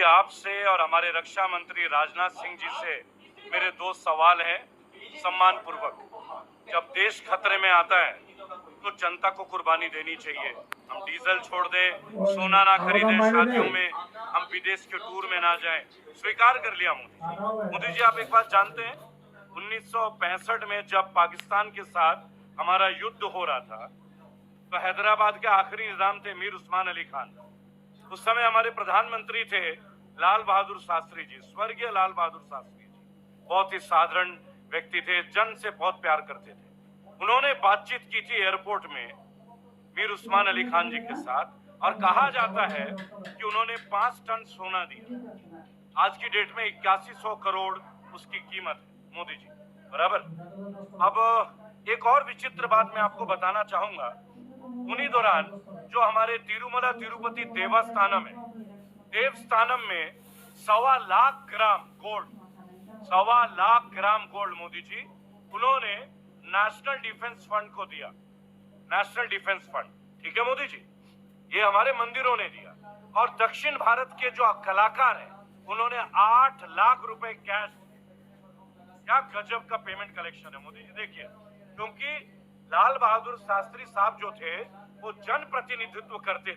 आपसे और हमारे रक्षा मंत्री राजनाथ सिंह जी से मेरे दो सवाल हैं सम्मान पूर्वक। जब देश खतरे में आता है तो जनता को कुर्बानी देनी चाहिए। हम डीजल छोड़ दें, सोना ना खरीदें, शादियों में हम विदेश के टूर में ना जाएं, स्वीकार कर लिया मोदी। मोदी जी, आप एक बात जानते हैं, 1965 में जब पाकिस्तान के साथ हमारा युद्ध हो रहा था तो हैदराबाद के आखिरी निजाम थे मीर उस्मान अली खान। उस समय हमारे प्रधानमंत्री थे लाल बहादुर शास्त्री जी, स्वर्गीय लाल बहादुर शास्त्री जी। बहुत ही साधारण व्यक्ति थे, जन से बहुत प्यार करते थे। उन्होंने बातचीत की थी एयरपोर्ट में मीर उस्मान अली खान जी के साथ और कहा जाता है कि उन्होंने 5 टन सोना दिया। आज की डेट में 8100 करोड़ उसकी कीमत है मोदी जी, बराबर। अब एक और विचित्र बात मैं आपको बताना चाहूंगा। उन्हीं दौरान जो हमारे तिरुमला तिरुपति देवस्थानम है, देवस्थानम में 1.25 lakh gram gold, 1.25 lakh gram gold Modi ji उन्होंने नेशनल डिफेंस फंड को दिया। नेशनल डिफेंस फंड, ठीक है मोदी जी, ये हमारे मंदिरों ने दिया। और दक्षिण भारत के जो कलाकार हैं उन्होंने 8 लाख रुपए कैश। क्या गजब का पेमेंट कलेक्शन है मोदी जी, देखिए। क्योंकि लाल बहादुर शास्त्री साहब जो थे वो जन प्रतिनिधित्व करते थे,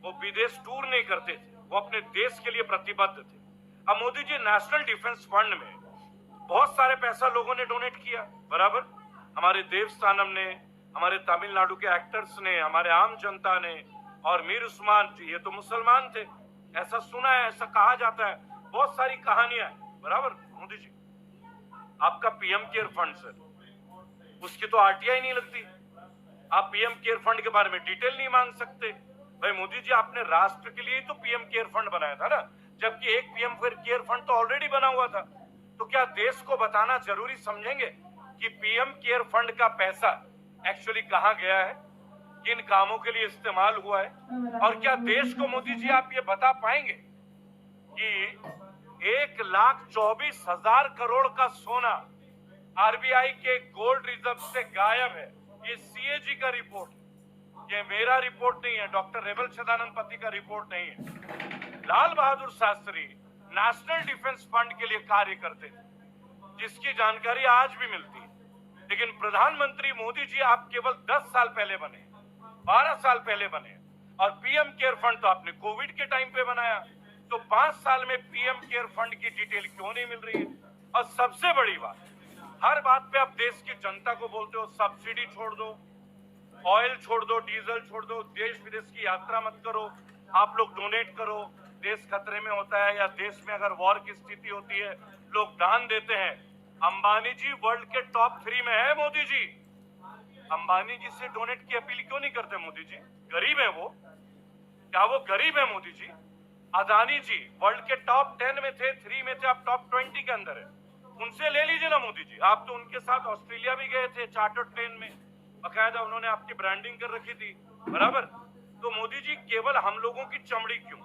वो विदेश टूर नहीं करते थे, वो अपने देश के लिए प्रतिबद्ध थे। अब Modi ji, national defence fund में बहुत सारे पैसा लोगों ने डोनेट किया, बराबर। हमारे देवस्थानम ने, हमारे तमिलनाडु के एक्टर्स ने, हमारे आम जनता ने, और मीर उस्मान जी, ये तो मुसलमान थे, ऐसा सुना है, ऐसा कहा जाता है, बहुत सारी कहानियां हैं, बराबर। मोदी जी, आपका पीएम केयर फंड सर, उसकी तो आरटीआई नहीं लगती। आप पीएम केयर फंड के बारे में डिटेल नहीं मांग सकते। भाई मोदी जी, आपने राष्ट्र के लिए तो पीएम केयर फंड बनाया था ना, जबकि एक पीएम केयर फंड तो ऑलरेडी बना हुआ था। तो क्या देश को बताना जरूरी समझेंगे कि पीएम केयर फंड का पैसा एक्चुअली कहां गया है, किन कामों के लिए इस्तेमाल हुआ है? और क्या देश को मोदी जी आप ये बता पाएंगे कि 1,24,000 करोड़ का सोना आरबीआई के गोल्ड रिजर्व से गायब है? ये सीएजी का रिपोर्ट, ये मेरा रिपोर्ट नहीं है, डॉक्टर रेवल सदानंद का रिपोर्ट नहीं है। Lal Bahadur Shastri national defence fund के लिए कार्य करते थे, जिसकी जानकारी आज भी मिलती है। लेकिन प्रधानमंत्री मोदी जी, आप केवल 10 साल पहले बने, 12 साल पहले बने, और पीएम केयर फंड तो आपने कोविड के टाइम पे बनाया। तो 5 साल में पीएम केयर फंड की डिटेल क्यों नहीं मिल रही है? और सबसे बड़ी बात, हर बात पे आप देश की जनता को बोलते हो सब्सिडी छोड़ दो, ऑयल छोड़ दो, डीजल छोड़ दो, देश विदेश की यात्रा मत करो, आप लोग डोनेट करो, देश खतरे में होता है या देश में अगर वॉर की स्थिति होती है लोग दान देते हैं। अंबानी जी वर्ल्ड के टॉप 3 में है मोदी जी, अंबानी जी से डोनेट की अपील क्यों नहीं करते मोदी जी? गरीब है वो, क्या वो गरीब है मोदी जी? अदानी जी वर्ल्ड के टॉप 10 में थे, 3 में थे, आप टॉप 20 के अंदर है, उनसे ले लीजिए ना मोदी जी। आप तो उनके साथ ऑस्ट्रेलिया भी गए थे चार्टर प्लेन में, बकायदा उन्होंने आपकी ब्रांडिंग कर रखी थी, बराबर। तो मोदी जी, केवल हम लोगों की चमड़ी क्यों,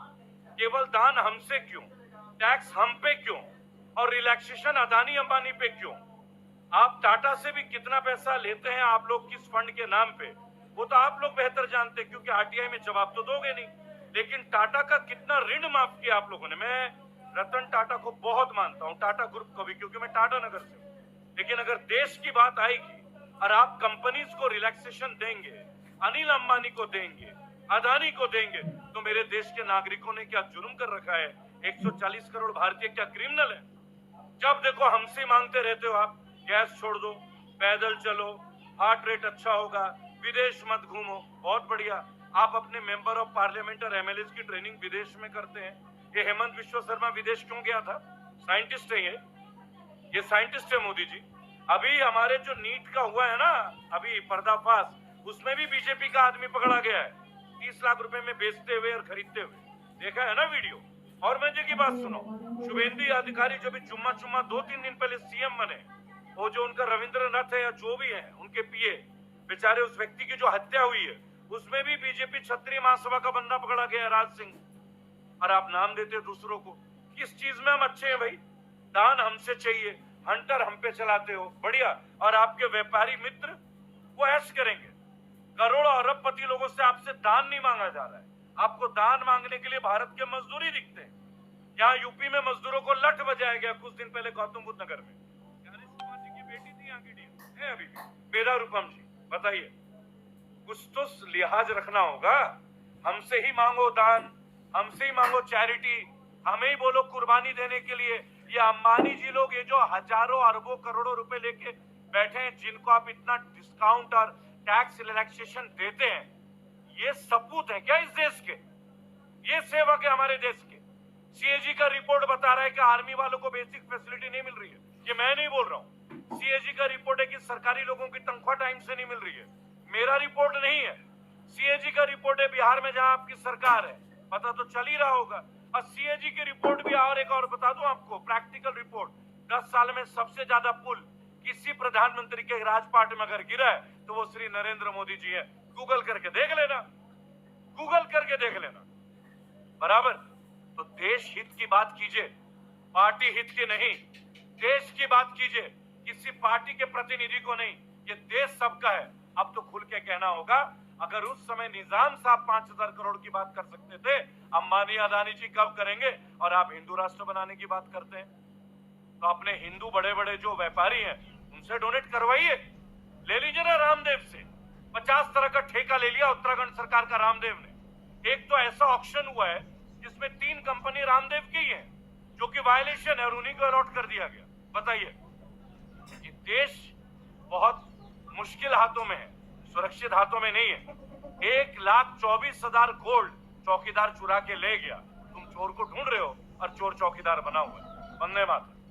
केवल दान हमसे क्यों, टैक्स हम पे क्यों, और रिलैक्सेशन अदानी अंबानी पे क्यों? आप टाटा से भी कितना पैसा लेते हैं आप लोग किस फंड के नाम पे, वो तो आप लोग बेहतर जानते हैं, क्योंकि आरटीआई में जवाब तो दोगे नहीं। लेकिन टाटा का कितना ऋण माफ किया आप लोगों ने? मैं रतन टाटा को बहुत मानता हूं, टाटा ग्रुप को भी, क्योंकि मैं टाटा नगर से हूं। लेकिन अगर देश की बात आएगी और आप कंपनीज को रिलैक्सेशन देंगे, अनिल अंबानी को देंगे, अदानी को देंगे, तो मेरे देश के नागरिकों ने क्या जुर्म कर रखा है? 140 करोड़ भारतीय क्या क्रिमिनल है? जब देखो हमसे मांगते रहते हो आप, गैस छोड़ दो, पैदल चलो, हार्ट रेट अच्छा होगा, विदेश मत घूमो, बहुत बढ़िया। आप अपने मेंबर ऑफ पार्लियामेंट और एमएलए की ट्रेनिंग विदेश में करते हैं। ये हेमंत विश्व शर्मा विदेश क्यों गया था? साइंटिस्ट है ये साइंटिस्ट है मोदी जी। अभी हमारे जो नीट का हुआ है ना अभी पर्दाफाश, उसमें भी बीजेपी का आदमी पकड़ा गया है 30 लाख रुपए में बेचते हुए और खरीदते हुए, देखा है ना वीडियो। और मजे की बात सुनो, शुभेंदु अधिकारी जो भी चुम्मा 2-3 दिन पहले सीएम बने, वो जो उनका रविंद्रनाथ है या जो भी है उनके पीए, बेचारे उस व्यक्ति की जो हत्या हुई है उसमें भी बीजेपी क्षत्रिय महासभा का बंदा पकड़ा गया, राज सिंह। और आप नाम देते दूसरों को, किस चीज में हम अच्छे हैं भाई? दान हमसे चाहिए, हंटर हम पे चलाते हो, बढ़िया। और आपके व्यापारी मित्र वो ऐश करेंगे, करोड़ों अरबपति लोगों से आपसे दान नहीं मांगा जा रहा है, आपको दान मांगने के लिए भारत के मजदूरी दिखते हैं। यहाँ यूपी में मजदूरों को लठ बजाया गया कुछ दिन पहले गौतम बुद्ध नगर में। प्यारे सुभाष जी की बेटी थी यहाँ की डीएम है अभी भी, मेधा रूपम जी। बताइए, कुछ तो लिहाज रखना होगा। हमसे ही मांगो दान, हमसे ही मांगो चैरिटी, हमें ही बोलो कुर्बानी देने के लिए। ये अंबानी जी लोग, ये जो हजारों अरबों करोड़ों रुपए लेके बैठे हैं, जिनको आप इतना डिस्काउंट और टैक्स रिलैक्सेशन देते हैं, ये सपूत है क्या इस देश के? ये सेवक है हमारे देश के। सीएजी का रिपोर्ट बता रहा है कि आर्मी वालों को बेसिक फैसिलिटी नहीं मिल रही है। ये मैं नहीं बोल रहा हूँ, सीएजी का रिपोर्ट है कि सरकारी लोगों की तनख्वाह टाइम से नहीं मिल रही है। मेरा रिपोर्ट नहीं है, सीएजी का रिपोर्ट है। बिहार में जहां आपकी सरकार है, पता तो चल ही रहा होगा। और सीएजी की रिपोर्ट भी, और एक और बता दूं आपको, प्रैक्टिकल रिपोर्ट, 10 साल में सबसे ज्यादा पुल किसी प्रधानमंत्री के राजपाट में अगर गिरा है तो वो श्री नरेंद्र मोदी जी है। गूगल करके देख लेना, गूगल करके देख लेना। बराबर। तो देश हित की बात कीजिए, पार्टी हित की नहीं। देश की बात कीजिए, किसी पार्टी के प्रतिनिधि को नहीं। ये देश सबका है। अब तो खुल के कहना होगा। अगर उस समय निजाम साहब 5000 करोड़ की बात कर सकते थे, अंबानी अदानी जी कब करेंगे? और आप हिंदू राष्ट्र बनाने की बात करते हैं। तो अपने हिंदू बड़े बड़े जो व्यापारी हैं, उनसे डोनेट करवाइए। ले लीजिए ना रामदेव से, 50 तरह का ठेका ले लिया उत्तराखंड सरकार का रामदेव ने। एक तो ऐसा ऑक्शन हुआ है जिसमें 3 कंपनी रामदेव की है, जो कि वायलेशन है, और उन्हीं को अलॉट कर दिया गया। बताइए, ये देश बहुत मुश्किल हाथों में है, सुरक्षित हाथों में नहीं है। 1,24,000 गोल्ड चौकीदार चुरा के ले गया। तुम चोर को ढूंढ रहे हो और चोर चौकीदार बना हुआ है। वंदे मातरम।